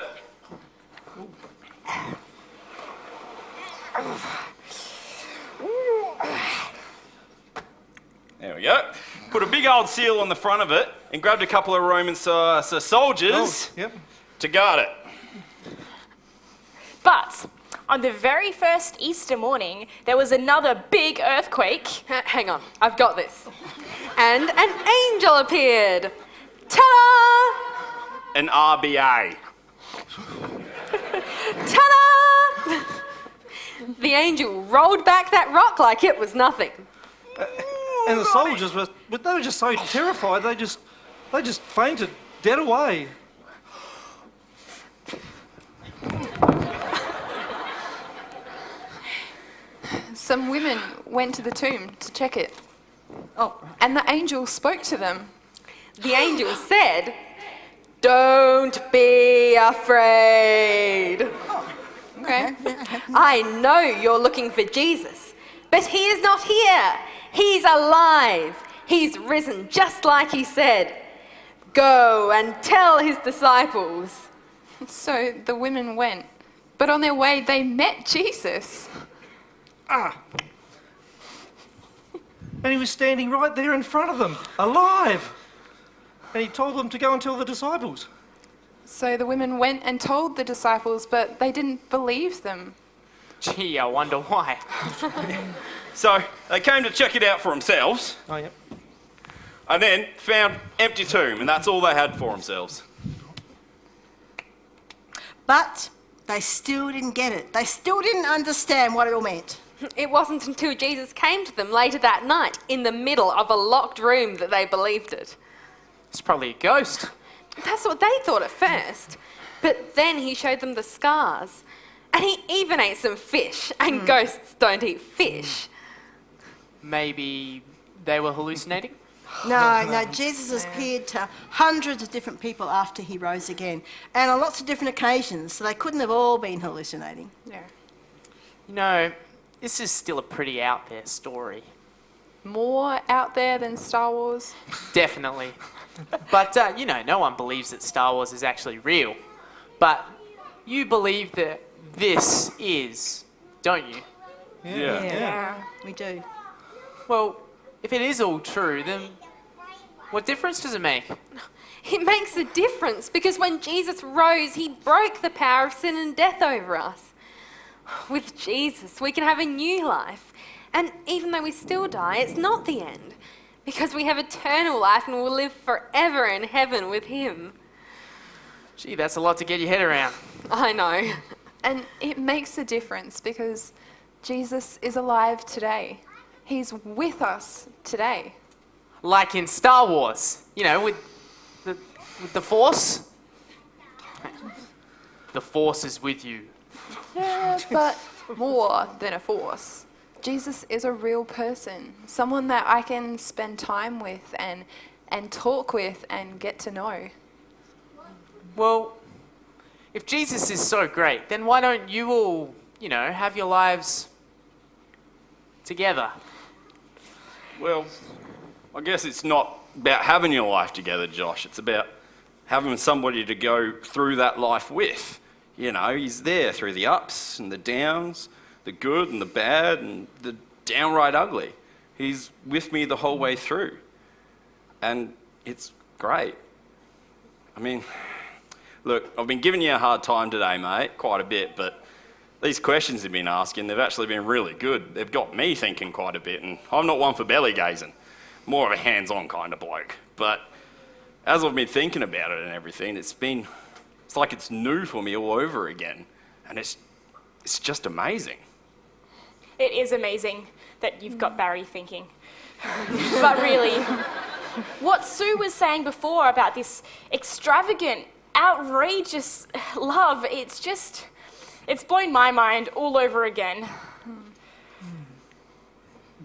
There we go. Put a big old seal on the front of it and grabbed a couple of Roman soldiers Yep. to guard it. But on the very first Easter morning, there was another big earthquake. Hang on, I've got this. And an angel appeared. Ta-da! An RBA. Ta-da! The angel rolled back that rock like it was nothing. And the soldiers they were just so terrified, they just fainted dead away. Some women went to the tomb to check it, Oh, and the angel spoke to them. The angel said, "Don't be afraid. Okay. I know you're looking for Jesus, but he is not here. He's alive. He's risen just like he said. Go and tell his disciples." So the women went, but on their way they met Jesus. And he was standing right there in front of them, alive. And he told them to go and tell the disciples. So the women went and told the disciples, but they didn't believe them. Gee, I wonder why. So they came to check it out for themselves Oh, yep. and then found empty tomb, and that's all they had for themselves. but they still didn't get it. They still didn't understand what it all meant. It wasn't until Jesus came to them later that night in the middle of a locked room that they believed it. It's probably a ghost. That's what they thought at first. But then he showed them the scars. And he even ate some fish. And ghosts don't eat fish. Maybe they were hallucinating? No, Jesus appeared to hundreds of different people after he rose again, and on lots of different occasions, so they couldn't have all been hallucinating. Yeah. You know, this is still a pretty out there story. More out there than Star Wars. Definitely. But, you know, no one believes that Star Wars is actually real. But you believe that this is, don't you? Yeah. We do. Well, if it is all true, then what difference does it make? It makes a difference because when Jesus rose, he broke the power of sin and death over us. With Jesus, we can have a new life. And even though we still die, it's not the end. Because we have eternal life and will live forever in heaven with him. Gee, that's a lot to get your head around. I know. And it makes a difference because Jesus is alive today. He's with us today. Like in Star Wars, you know, with the Force. The Force is with you. Yeah, but more than a force. Jesus is a real person, someone that I can spend time with and talk with and get to know. Well, if Jesus is so great, then why don't you all, you know, have your lives together? Well, I guess it's not about having your life together, Josh. It's about having somebody to go through that life with. You know, he's there through the ups and the downs, the good and the bad and the downright ugly. He's with me the whole way through. And it's great. I mean, look, I've been giving you a hard time today, mate, quite a bit, but these questions you've been asking, they've actually been really good. They've got me thinking quite a bit, and I'm not one for belly gazing. More of a hands-on kind of bloke. But as I've been thinking about it and everything, it's like it's new for me all over again. And it's just amazing. It is amazing that you've got Barry thinking. But really, what Sue was saying before about this extravagant, outrageous love, it's just, It's blown my mind all over again.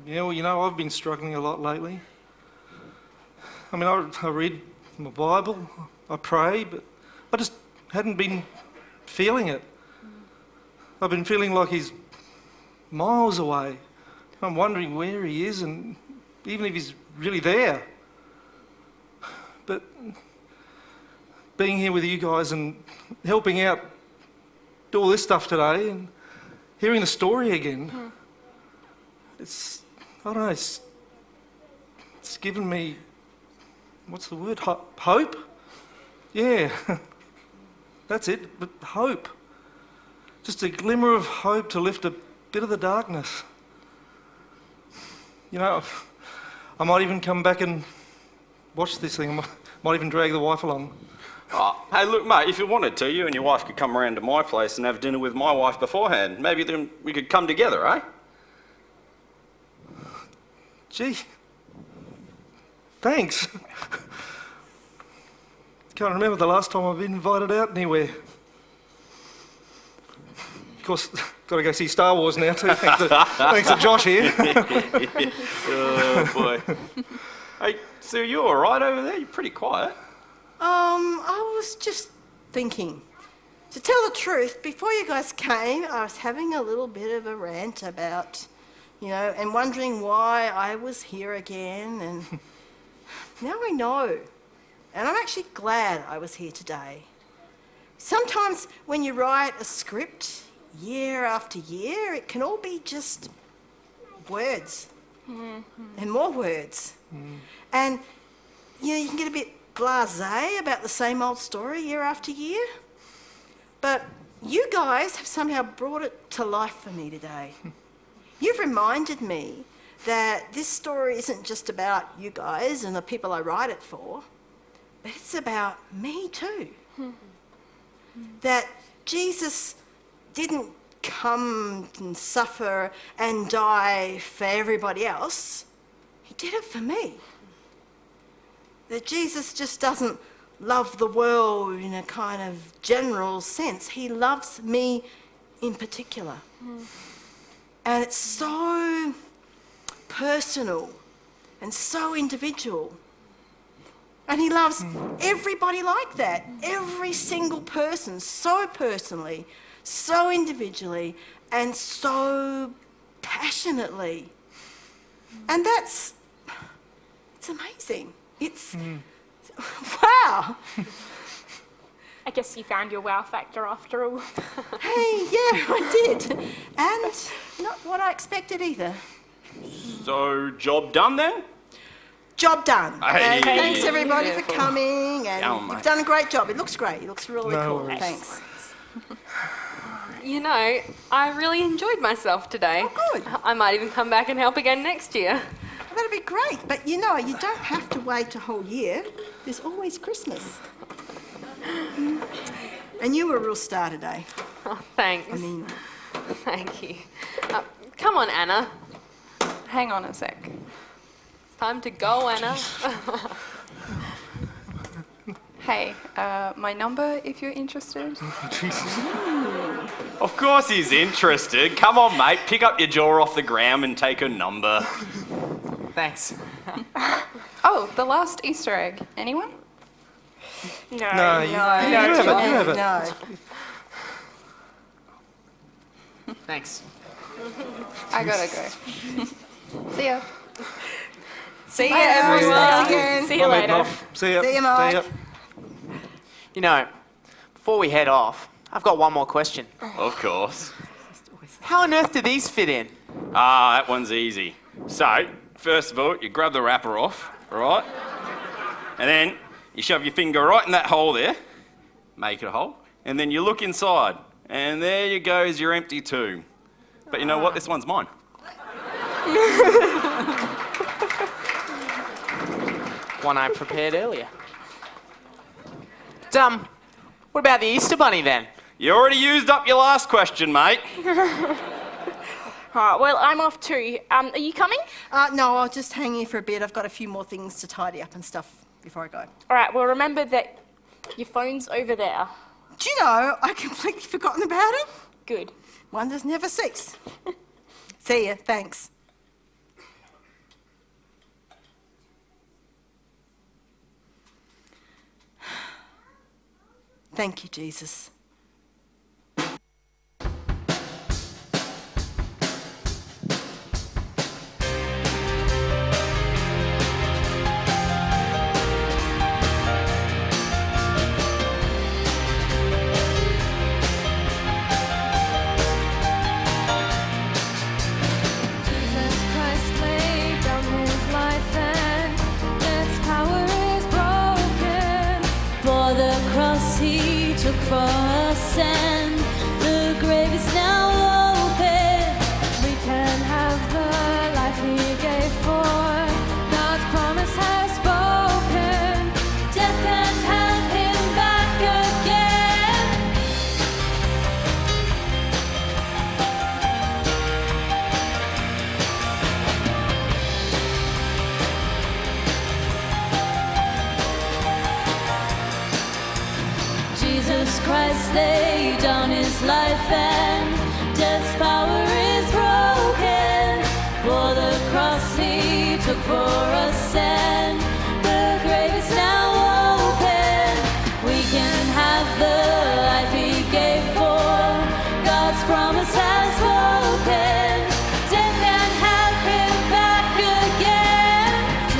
Yeah, well, you know, I've been struggling a lot lately. I mean, I read my Bible, I pray, but I just hadn't been feeling it. I've been feeling like he's miles away. I'm wondering where he is and even if he's really there. But being here with you guys and helping out do all this stuff today and hearing the story again, it's, I don't know, it's given me, what's the word, hope? Yeah, that's it, but hope. Just a glimmer of hope to lift a bit of the darkness. You know, I might even come back and watch this thing. I might even drag the wife along. Oh, hey, look, mate, if you wanted to, you and your wife could come around to my place and have dinner with my wife beforehand. Maybe then we could come together, eh? Gee, thanks. Can't remember the last time I've been invited out anywhere. Of course, got to go see Star Wars now too, thanks to Josh here. Oh, boy. Hey, Sue, you all right over there? You're pretty quiet. I was just thinking. To tell the truth, before you guys came, I was having a little bit of a rant about, you know, and wondering why I was here again, and now I know. And I'm actually glad I was here today. Sometimes when you write a script year after year, it can all be just words and more words. And, you know, you can get a bit blasé about the same old story year after year. But you guys have somehow brought it to life for me today. You've reminded me that this story isn't just about you guys and the people I write it for, but it's about me too. That Jesus didn't come and suffer and die for everybody else. He did it for me. That Jesus just doesn't love the world in a kind of general sense. He loves me in particular. And it's so personal and so individual. And he loves everybody like that. Every single person, so personally, so individually, and so passionately. And it's amazing. It's, wow. I guess you found your wow factor after all. Hey, yeah, I did. And not what I expected either. So, job done then? Job done. Hey. And thanks everybody for coming, and Go on, mate. you've done a great job. It looks great. It looks really No cool. worries. Thanks. You know, I really enjoyed myself today. Oh, good. I might even come back and help again next year. That'd be great. But you know, you don't have to wait a whole year. There's always Christmas. And you were a real star today. Oh, thanks. I mean, Thank you. Come on, Anna. Hang on a sec. It's time to go, Anna. Hey, my number if you're interested. Of course he's interested. Come on, mate, pick up your jaw off the ground and take her number. Thanks. Oh, the last Easter egg. Anyone? no, No, you have it, you have it. no. Thanks. I gotta go. See ya. See you, Bye, everyone. everyone. Thanks again. See you I'm heading later. off. See ya. See ya, Mike. ya. You know, before we head off, I've got one more question. Of course. How on earth do these fit in? Ah, that one's easy. So, first of all, you grab the wrapper off, all right? And then you shove your finger right in that hole there, make it a hole, and then you look inside, and there you goes your empty tomb. But you know what? This one's mine. One I prepared earlier. What about the Easter Bunny then? You already used up your last question, mate. Alright, well, I'm off too. Are you coming? No, I'll just hang here for a bit. I've got a few more things to tidy up and stuff before I go. Alright, well, remember that your phone's over there. Do you know, I completely forgotten about it. Good. Wonders never cease. See ya, thanks. Thank you, Jesus. Jesus Christ laid down his life and death's power is broken. For the cross he took for us and the grave is now open. We can have the life he gave for God's promise has spoken. Death can't have him back again. Jesus Christ laid down his life and death's power is broken. For the cross he took for us and the grave is now open. We can have the life he gave for God's promise has spoken. Death can't have him back again.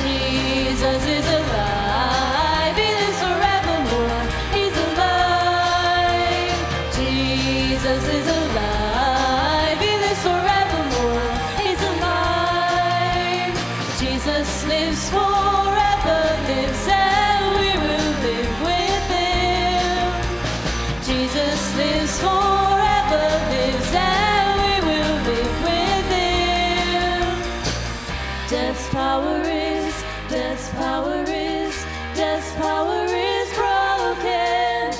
Jesus is alive, he lives forevermore. He's alive. Jesus is alive, he lives forevermore. He's alive. Jesus lives forever, lives and we will live with him. Jesus lives forever, lives and we will live with him. Death's power is, death's power is, death's power is broken.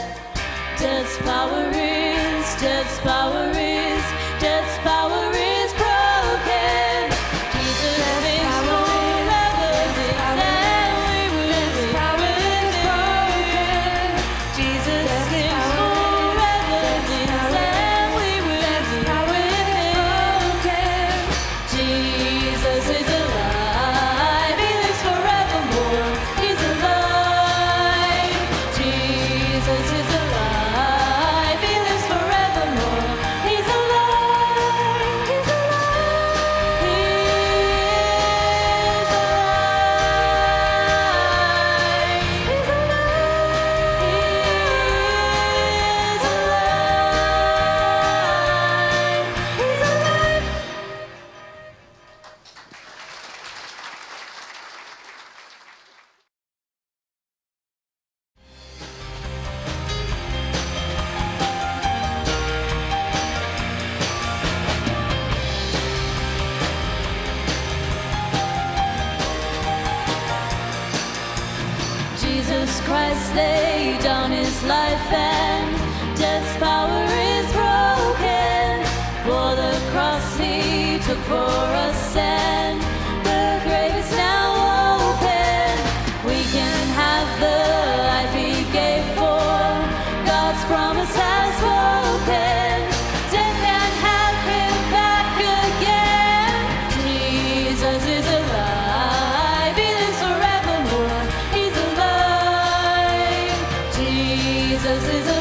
Death's power is, death's power is, death's power is broken. Jesus lives forever, lives and we will live with him. Jesus lives forever, lives and we will live with him. Jesus is alive, he lives forevermore. He's alive. Jesus is alive, he lives forevermore. He's alive. He's alive. He is alive. He's alive. He is alive. He's alive. Jesus Christ laid down his life and death's power is broken. For the cross he took for us and the grave is now open. We can have the life he gave for God's promise has spoken. Death can't have him back again. Jesus is alive, he lives forevermore. He's alive. Jesus is alive.